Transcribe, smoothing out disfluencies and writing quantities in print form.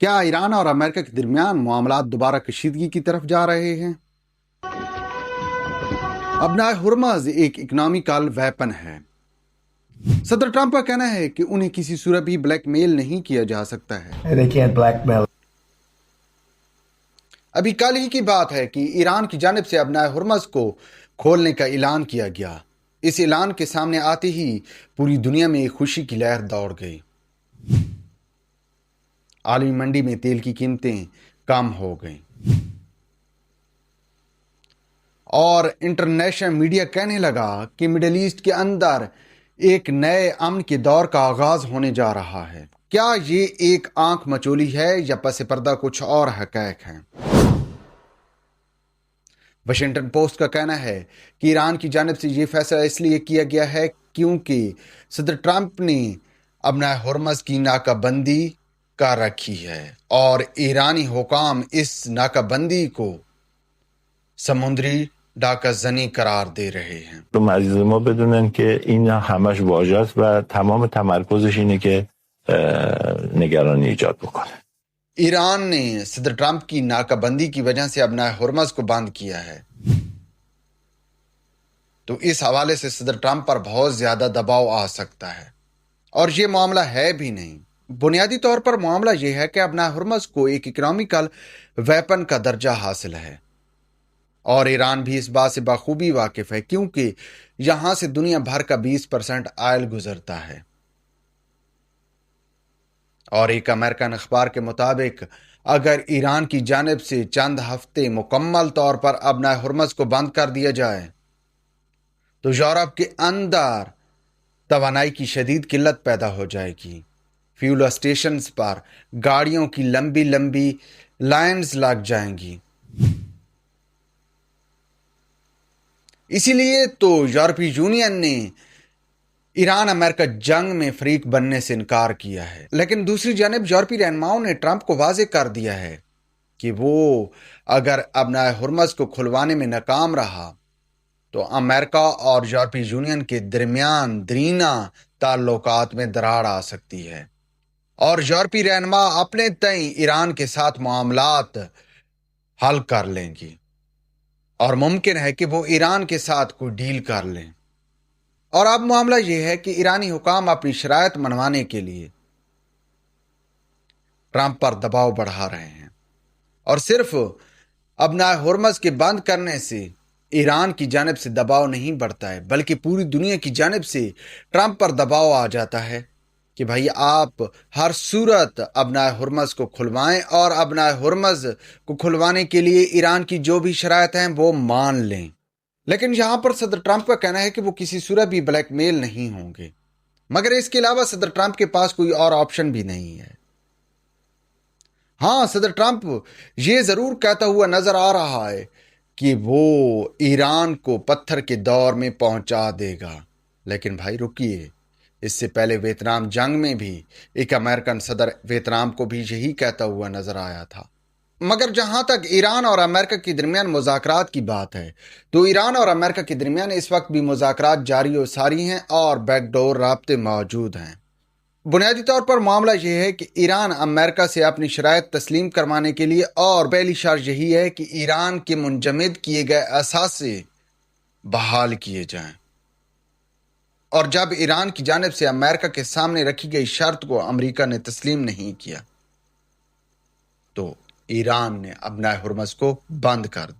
کیا ایران اور امریکہ کے درمیان معاملات دوبارہ کشیدگی کی طرف جا رہے ہیں؟ ابنائے ہرمز ایک اکنامیکل ویپن ہے۔ صدر ٹرمپ کا کہنا ہے کہ انہیں کسی صورت بھی بلیک میل نہیں کیا جا سکتا ہے۔ They can't blackmail. ابھی کل ہی کی بات ہے کہ ایران کی جانب سے ابنائے ہرمز کو کھولنے کا اعلان کیا گیا۔ اس اعلان کے سامنے آتے ہی پوری دنیا میں ایک خوشی کی لہر دوڑ گئی۔ عالمی منڈی میں تیل کی قیمتیں کم ہو گئیں اور انٹرنیشنل میڈیا کہنے لگا کہ مڈل ایسٹ کے اندر ایک نئے امن کے دور کا آغاز ہونے جا رہا ہے۔ کیا یہ ایک آنکھ مچولی ہے یا پس پردہ کچھ اور حقائق ہیں؟ واشنگٹن پوسٹ کا کہنا ہے کہ ایران کی جانب سے یہ فیصلہ اس لیے کیا گیا ہے کیونکہ صدر ٹرمپ نے ابنائے ہرمز کی ناکہ بندی کر رکھی ہے اور ایرانی حکام اس ناکہ بندی کو سمندری ڈاکہ زنی قرار دے رہے ہیں۔ عزیز ما بدونن که این همش واژه است و تمام تمرکزش اینه که نگرانی ایجاد بکنه. ایران نے صدر ٹرمپ کی ناکہ بندی کی وجہ سے ابنائے ہرمز کو بند کیا ہے، تو اس حوالے سے صدر ٹرمپ پر بہت زیادہ دباؤ آ سکتا ہے، اور یہ معاملہ ہے بھی نہیں۔ بنیادی طور پر معاملہ یہ ہے کہ ابنائے ہرمز کو ایک اکنامیکل ویپن کا درجہ حاصل ہے، اور ایران بھی اس بات سے بخوبی واقف ہے کیونکہ یہاں سے دنیا بھر کا 20% آئل گزرتا ہے۔ اور ایک امریکن اخبار کے مطابق اگر ایران کی جانب سے چند ہفتے مکمل طور پر ابنائے ہرمز کو بند کر دیا جائے تو یورپ کے اندر توانائی کی شدید قلت پیدا ہو جائے گی۔ فیول اسٹیشنز پر گاڑیوں کی لمبی لمبی لائنز لگ جائیں گی۔ اسی لیے تو یورپی یونین نے ایران امریکہ جنگ میں فریق بننے سے انکار کیا ہے، لیکن دوسری جانب یورپی رہنماؤں نے ٹرمپ کو واضح کر دیا ہے کہ وہ اگر ابنائے ہرمز کو کھلوانے میں ناکام رہا تو امریکہ اور یورپی یونین کے درمیان دیرینہ تعلقات میں دراڑ آ سکتی ہے، اور یورپی رہنما اپنے تئیں ایران کے ساتھ معاملات حل کر لیں گی، اور ممکن ہے کہ وہ ایران کے ساتھ کوئی ڈیل کر لیں۔ اور اب معاملہ یہ ہے کہ ایرانی حکام اپنی شرائط منوانے کے لیے ٹرمپ پر دباؤ بڑھا رہے ہیں، اور صرف ابنائے ہرمز کے بند کرنے سے ایران کی جانب سے دباؤ نہیں بڑھتا ہے بلکہ پوری دنیا کی جانب سے ٹرمپ پر دباؤ آ جاتا ہے کہ بھائی آپ ہر صورت ابنائے ہرمز کو کھلوائیں، اور ابنائے ہرمز کو کھلوانے کے لیے ایران کی جو بھی شرائط ہیں وہ مان لیں۔ لیکن یہاں پر صدر ٹرمپ کا کہنا ہے کہ وہ کسی صورت بھی بلیک میل نہیں ہوں گے، مگر اس کے علاوہ صدر ٹرمپ کے پاس کوئی اور آپشن بھی نہیں ہے۔ ہاں، صدر ٹرمپ یہ ضرور کہتا ہوا نظر آ رہا ہے کہ وہ ایران کو پتھر کے دور میں پہنچا دے گا، لیکن بھائی رکیے، اس سے پہلے ویتنام جنگ میں بھی ایک امریکن صدر ویتنام کو بھی یہی کہتا ہوا نظر آیا تھا۔ مگر جہاں تک ایران اور امریکہ کے درمیان مذاکرات کی بات ہے تو ایران اور امریکہ کے درمیان اس وقت بھی مذاکرات جاری و ساری ہیں اور بیک ڈور رابطے موجود ہیں۔ بنیادی طور پر معاملہ یہ ہے کہ ایران امریکہ سے اپنی شرائط تسلیم کروانے کے لیے، اور پہلی شرط یہی ہے کہ ایران کے منجمد کیے گئے اثاثے بحال کیے جائیں، اور جب ایران کی جانب سے امریکہ کے سامنے رکھی گئی شرط کو امریکہ نے تسلیم نہیں کیا تو ایران نے ابنائے ہرمز کو بند کر دیا۔